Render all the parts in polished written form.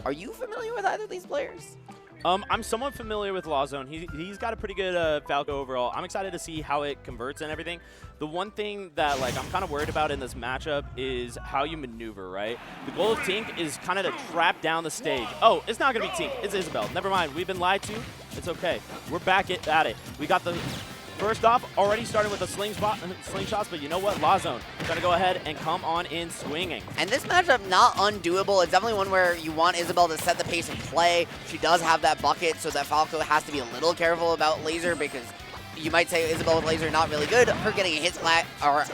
Are you familiar with either of these players? I'm somewhat familiar with LawZone. He's got a pretty good Falco overall. I'm excited to see how it converts and everything. The one thing that I'm kind of worried about in this matchup is how you maneuver, right? The goal of Tink is kind of to trap down the stage. Oh, it's not going to be Tink. It's Isabelle. Never mind. We've been lied to. It's okay. We're back at it. We got the... First off, already starting with the slingshots, but you know what? LawZone going to go ahead and come on in swinging. And this matchup, not undoable. It's definitely one where you want Isabelle to set the pace and play. She does have that bucket, so that Falco has to be a little careful about laser, because you might say Isabelle with laser not really good. Her getting a hit splat or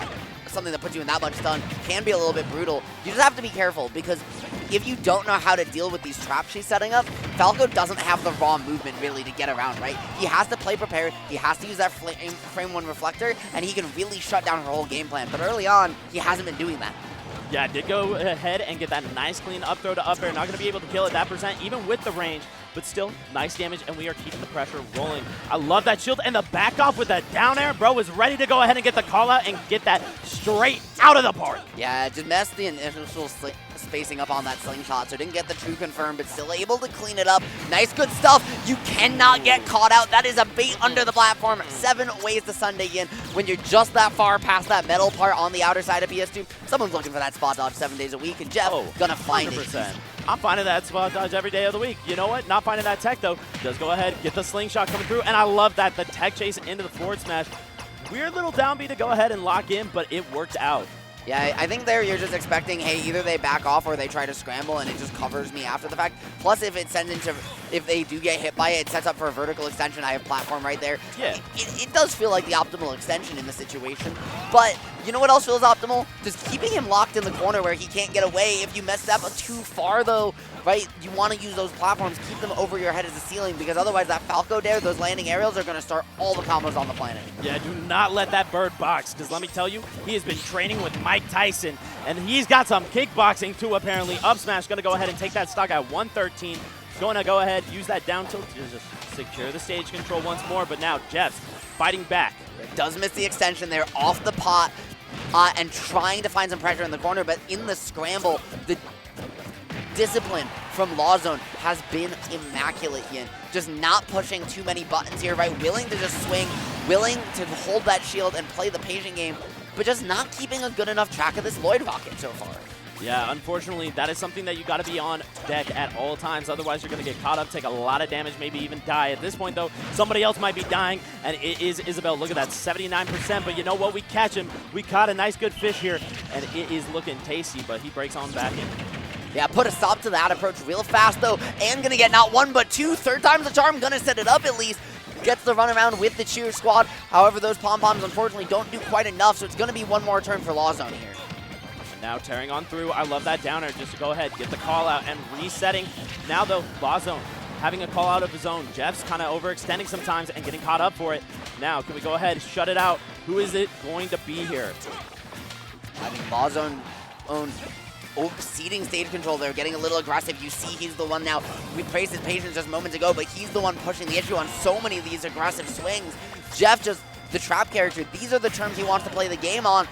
something that puts you in that much stun can be a little bit brutal. You just have to be careful, because if you don't know how to deal with these traps she's setting up, Falco doesn't have the raw movement really to get around, right? He has to play prepared, he has to use that frame 1 reflector, and he can really shut down her whole game plan. But early on, he hasn't been doing that. Yeah, did go ahead and get that nice clean up throw to up air. Not going to be able to kill at that percent, even with the range, but still nice damage, and we are keeping the pressure rolling. I love that shield, and the back off with that down air. Bro is ready to go ahead and get the call out and get that straight out of the park. Yeah, just messed the initial spacing up on that slingshot, so didn't get the true confirm, but still able to clean it up. Nice, good stuff. You cannot get caught out. That is a bait under the platform. 7 ways to Sunday in. When you're just that far past that metal part on the outer side of PS2, someone's looking for that spot dodge 7 days a week, and Jeffz gonna find 100%. it. I'm finding that spot dodge every day of the week. You know what? Not finding that tech, though. Does go ahead, get the slingshot coming through, and I love that. The tech chase into the forward smash. Weird little down B to go ahead and lock in, but it worked out. Yeah, I think there you're just expecting, hey, either they back off or they try to scramble and it just covers me after the fact. Plus, if it sends into, if they do get hit by it, it sets up for a vertical extension. I have platform right there. Yeah. It does feel like the optimal extension in the situation. But you know what else feels optimal? Just keeping him locked in the corner where he can't get away. If you mess that up too far, though, right, you want to use those platforms, keep them over your head as a ceiling, because otherwise that Falco dare, those landing aerials are going to start all the combos on the planet. Yeah, do not let that bird box, because let me tell you, he has been training with Mike Tyson, and he's got some kickboxing too, apparently. Up smash, going to go ahead and take that stock at 113. Going to go ahead, use that down tilt to just secure the stage control once more, but now Jeffz fighting back. It does miss the extension there, off the pot, and trying to find some pressure in the corner, but in the scramble, the discipline from LawZone has been immaculate, Yin. Just not pushing too many buttons here, right? Willing to just swing, willing to hold that shield and play the patient game, but just not keeping a good enough track of this Lloyd rocket so far. Yeah, unfortunately, that is something that you got to be on deck at all times. Otherwise, you're going to get caught up, take a lot of damage, maybe even die. At this point, though, somebody else might be dying, and it is Isabelle. Look at that, 79%. But you know what? We catch him. We caught a nice, good fish here, and it is looking tasty, but he breaks on back in. Yeah, put a stop to that approach real fast, though, and going to get not one but two. Third time's the charm, going to set it up at least. Gets the run around with the cheer squad. However, those pom-poms, unfortunately, don't do quite enough, so it's going to be one more turn for LawZone here. Now tearing on through. I love that downer just to go ahead, get the call out and resetting. Now though, LawZone having a call out of his own. Jeffz kind of overextending sometimes and getting caught up for it. Now, can we go ahead, shut it out? Who is it going to be here? I mean, LawZone owns overseeding stage control there, getting a little aggressive. You see he's the one now. We praised his patience just moments ago, but he's the one pushing the issue on so many of these aggressive swings. Jeffz just the trap character. These are the terms he wants to play the game on.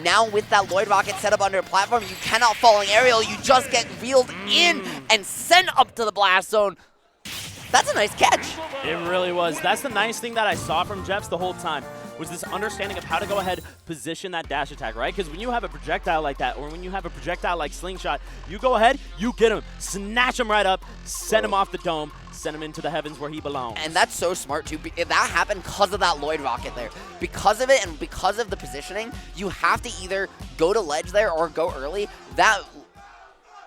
Now with that Lloyd rocket set up under a platform, you cannot falling aerial. You just get reeled in and sent up to the blast zone. That's a nice catch. It really was. That's the nice thing that I saw from Jeffz the whole time, was this understanding of how to go ahead, position that dash attack, right? Because when you have a projectile like that, or when you have a projectile like Slingshot, you go ahead, you get him, snatch him right up, send him off the dome, send him into the heavens where he belongs. And that's so smart too. That happened because of that Lloyd rocket there. Because of it and because of the positioning, you have to either go to ledge there or go early.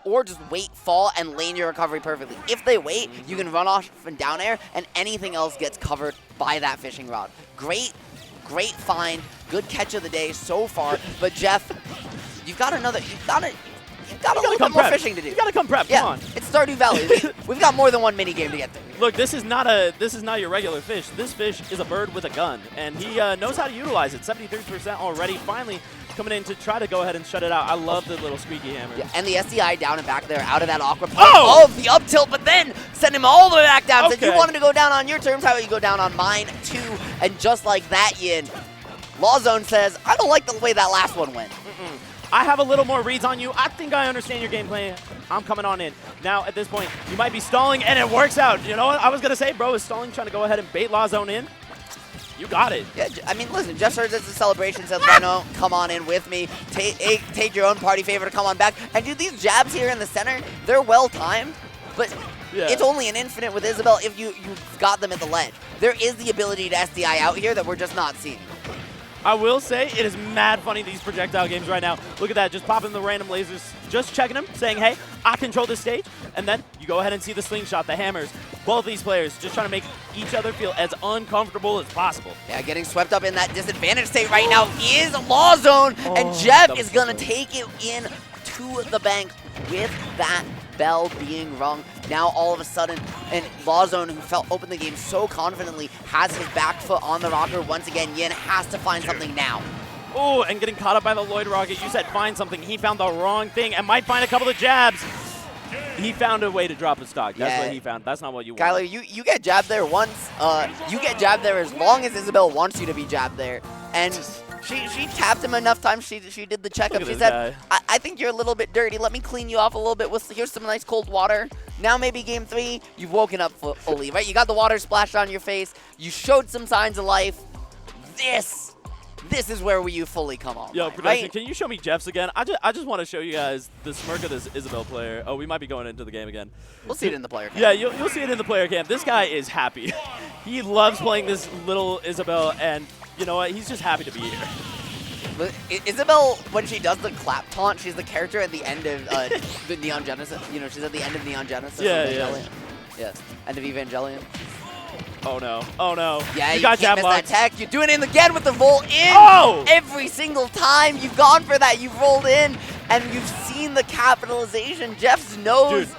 Or just wait, fall, and lane your recovery perfectly. If they wait, you can run off and down air, and anything else gets covered by that fishing rod. Great find, good catch of the day so far. But Jeffz, you've got a little bit more fishing to do. You gotta come prep. Come on. It's Stardew Valley. We've got more than one mini game to get through. Look, this is not your regular fish. This fish is a bird with a gun, and he knows how to utilize it. 73% already. Finally coming in to try to go ahead and shut it out. I love the little squeaky hammer. Yeah, and the SDI down and back there, out of that awkward part of the up tilt, but then send him all the way back down. Okay. Said you wanted to go down on your terms, how about you go down on mine too? And just like that, Yin, LawZone says, I don't like the way that last one went. I have a little more reads on you. I think I understand your game plan. I'm coming on in. Now, at this point, you might be stalling, and it works out. You know what I was going to say, bro, is stalling trying to go ahead and bait LawZone in? You got it. Yeah, I mean, listen, Jeffz heard this is a celebration, says, Reno, come on in with me. Take your own party favor to come on back. And dude, these jabs here in the center, they're well-timed, but it's only an infinite with Isabelle if you got them at the ledge. There is the ability to SDI out here that we're just not seeing. I will say, it is mad funny, these projectile games right now. Look at that, just popping the random lasers, just checking them, saying, hey, I control this stage. And then you go ahead and see the slingshot, the hammers. Both these players just trying to make each other feel as uncomfortable as possible. Yeah, getting swept up in that disadvantage state right now is LawZone, and Jeffz is going to take it in to the bank with that bell being rung. Now all of a sudden, and LawZone, who opened the game so confidently, has his back foot on the rocker once again. Yin has to find something now. Oh, and getting caught up by the Lloyd Rocket. You said find something. He found the wrong thing and might find a couple of jabs. He found a way to drop a stock. That's what he found. That's not what you want. Kyler, you get jabbed there once. You get jabbed there as long as Isabelle wants you to be jabbed there. And she tapped him enough times. She did the checkup. She said, I think you're a little bit dirty. Let me clean you off a little bit. Here's some nice cold water. Now maybe game 3, you've woken up fully, right? You got the water splashed on your face. You showed some signs of life. This is where you fully come on. Yo, production, right? Can you show me Jeffz again? I just want to show you guys the smirk of this Isabelle player. Oh, we might be going into the game again. We'll see it in the player camp. Yeah, you'll see it in the player camp. This guy is happy. He loves playing this little Isabelle, and you know what? He's just happy to be here. But Isabelle, when she does the clap taunt, she's the character at the end of the Neon Genesis. You know, she's at the end of Neon Genesis. Yeah. End of Evangelion. Oh no! Oh no! Yeah, you got can't miss that tech. You're doing it again with the roll in. Oh! Every single time you've gone for that, you've rolled in, and you've seen the capitalization. Jeffz knows. Dude,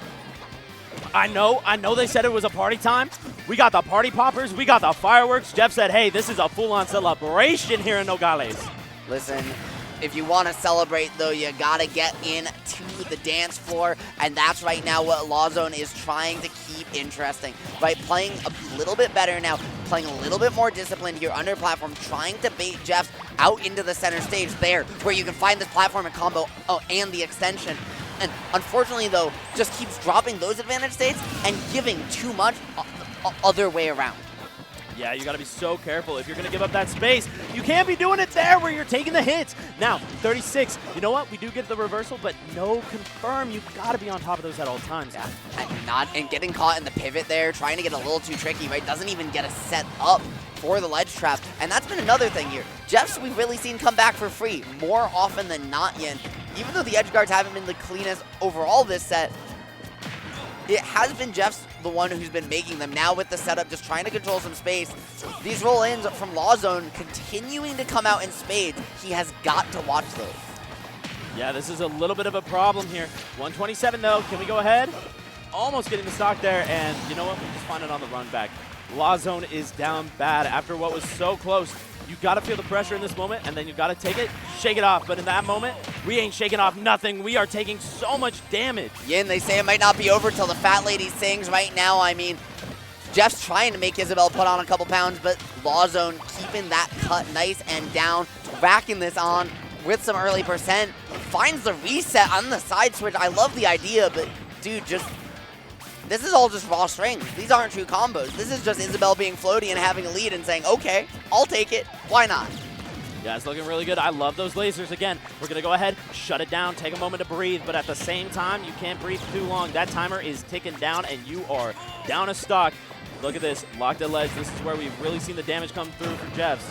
I know they said it was a party time. We got the party poppers. We got the fireworks. Jeffz said, hey, this is a full-on celebration here in Nogales. Listen, if you want to celebrate, though, you got to get in to the dance floor, and that's right now what LawZone is trying to keep interesting, right? Playing a little bit better now, playing a little bit more disciplined here under platform, trying to bait Jeffz out into the center stage there, where you can find this platform and combo and the extension. And unfortunately, though, just keeps dropping those advantage states and giving too much other way around. Yeah, you got to be so careful if you're going to give up that space. You can't be doing it there where you're taking the hits. Now, 36. You know what? We do get the reversal, but no confirm. You got to be on top of those at all times. Yeah, and getting caught in the pivot there, trying to get a little too tricky, right? Doesn't even get a set up for the ledge trap. And that's been another thing here. Jeffz, we've really seen come back for free more often than not, Yin. Even though the edge guards haven't been the cleanest overall this set, it has been Jeffz the one who's been making them. Now with the setup, just trying to control some space. These roll-ins from LawZone continuing to come out in spades. He has got to watch those. Yeah, this is a little bit of a problem here. 127 though, can we go ahead? Almost getting the stock there, and you know what? We just find it on the run back. LawZone is down bad after what was so close. You got to feel the pressure in this moment, and then you got to take it, shake it off. But in that moment, we ain't shaking off nothing. We are taking so much damage. Yin, they say it might not be over till the fat lady sings right now. I mean, Jeff's trying to make Isabelle put on a couple pounds, but LawZone keeping that cut nice and down, racking this on with some early percent. Finds the reset on the side switch. I love the idea, but dude, this is all just raw strings. These aren't true combos. This is just Isabelle being floaty and having a lead and saying, okay, I'll take it. Why not? Yeah, it's looking really good. I love those lasers. Again, we're going to go ahead, shut it down, take a moment to breathe, but at the same time, you can't breathe too long. That timer is ticking down, and you are down a stock. Look at this, locked at ledge. This is where we've really seen the damage come through for Jeffz.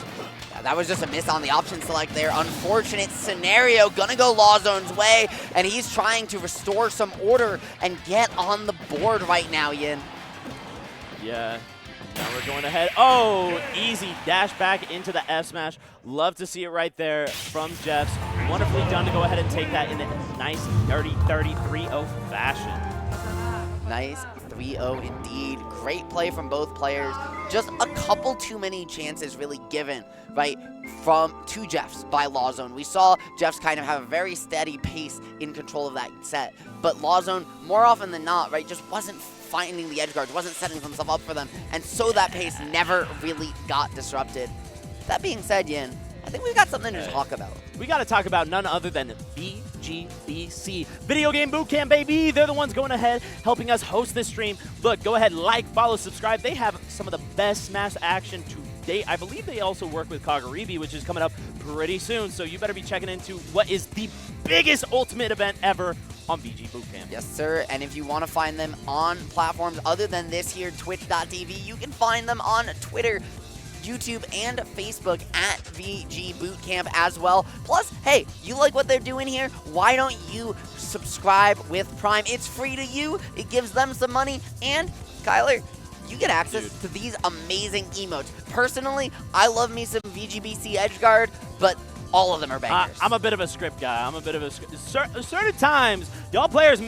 Yeah, that was just a miss on the option select there. Unfortunate scenario, gonna go LawZone's way, and he's trying to restore some order and get on the board right now, Yin. Yeah, now we're going ahead. Oh, easy dash back into the F smash. Love to see it right there from Jeffz. Wonderfully done to go ahead and take that in a nice, dirty 3-0 fashion. Nice 3-0 indeed. Great play from both players. Just a couple too many chances really given, right, to Jeffz by LawZone. We saw Jeffz kind of have a very steady pace in control of that set, but LawZone, more often than not, right, just wasn't finding the edge guards, wasn't setting himself up for them, and so that pace never really got disrupted. That being said, Yin, I think we've got something to talk about. We got to talk about none other than VGBootCamp. VGBC. Video Game Bootcamp, baby. They're the ones going ahead, helping us host this stream. Look, go ahead, like, follow, subscribe. They have some of the best Smash action to date. I believe they also work with Kagaribi, which is coming up pretty soon. So you better be checking into what is the biggest ultimate event ever on VG Bootcamp. Yes, sir. And if you want to find them on platforms other than this here, twitch.tv, you can find them on Twitter, YouTube, and Facebook at VG Bootcamp as well. Plus, hey, you like what they're doing here? Why don't you subscribe with Prime? It's free to you. It gives them some money. And, Kyler, you get access to these amazing emotes. Personally, I love me some VGBC Edgeguard, but all of them are bangers. I'm a bit of a script guy. I'm a bit of a certain times, y'all players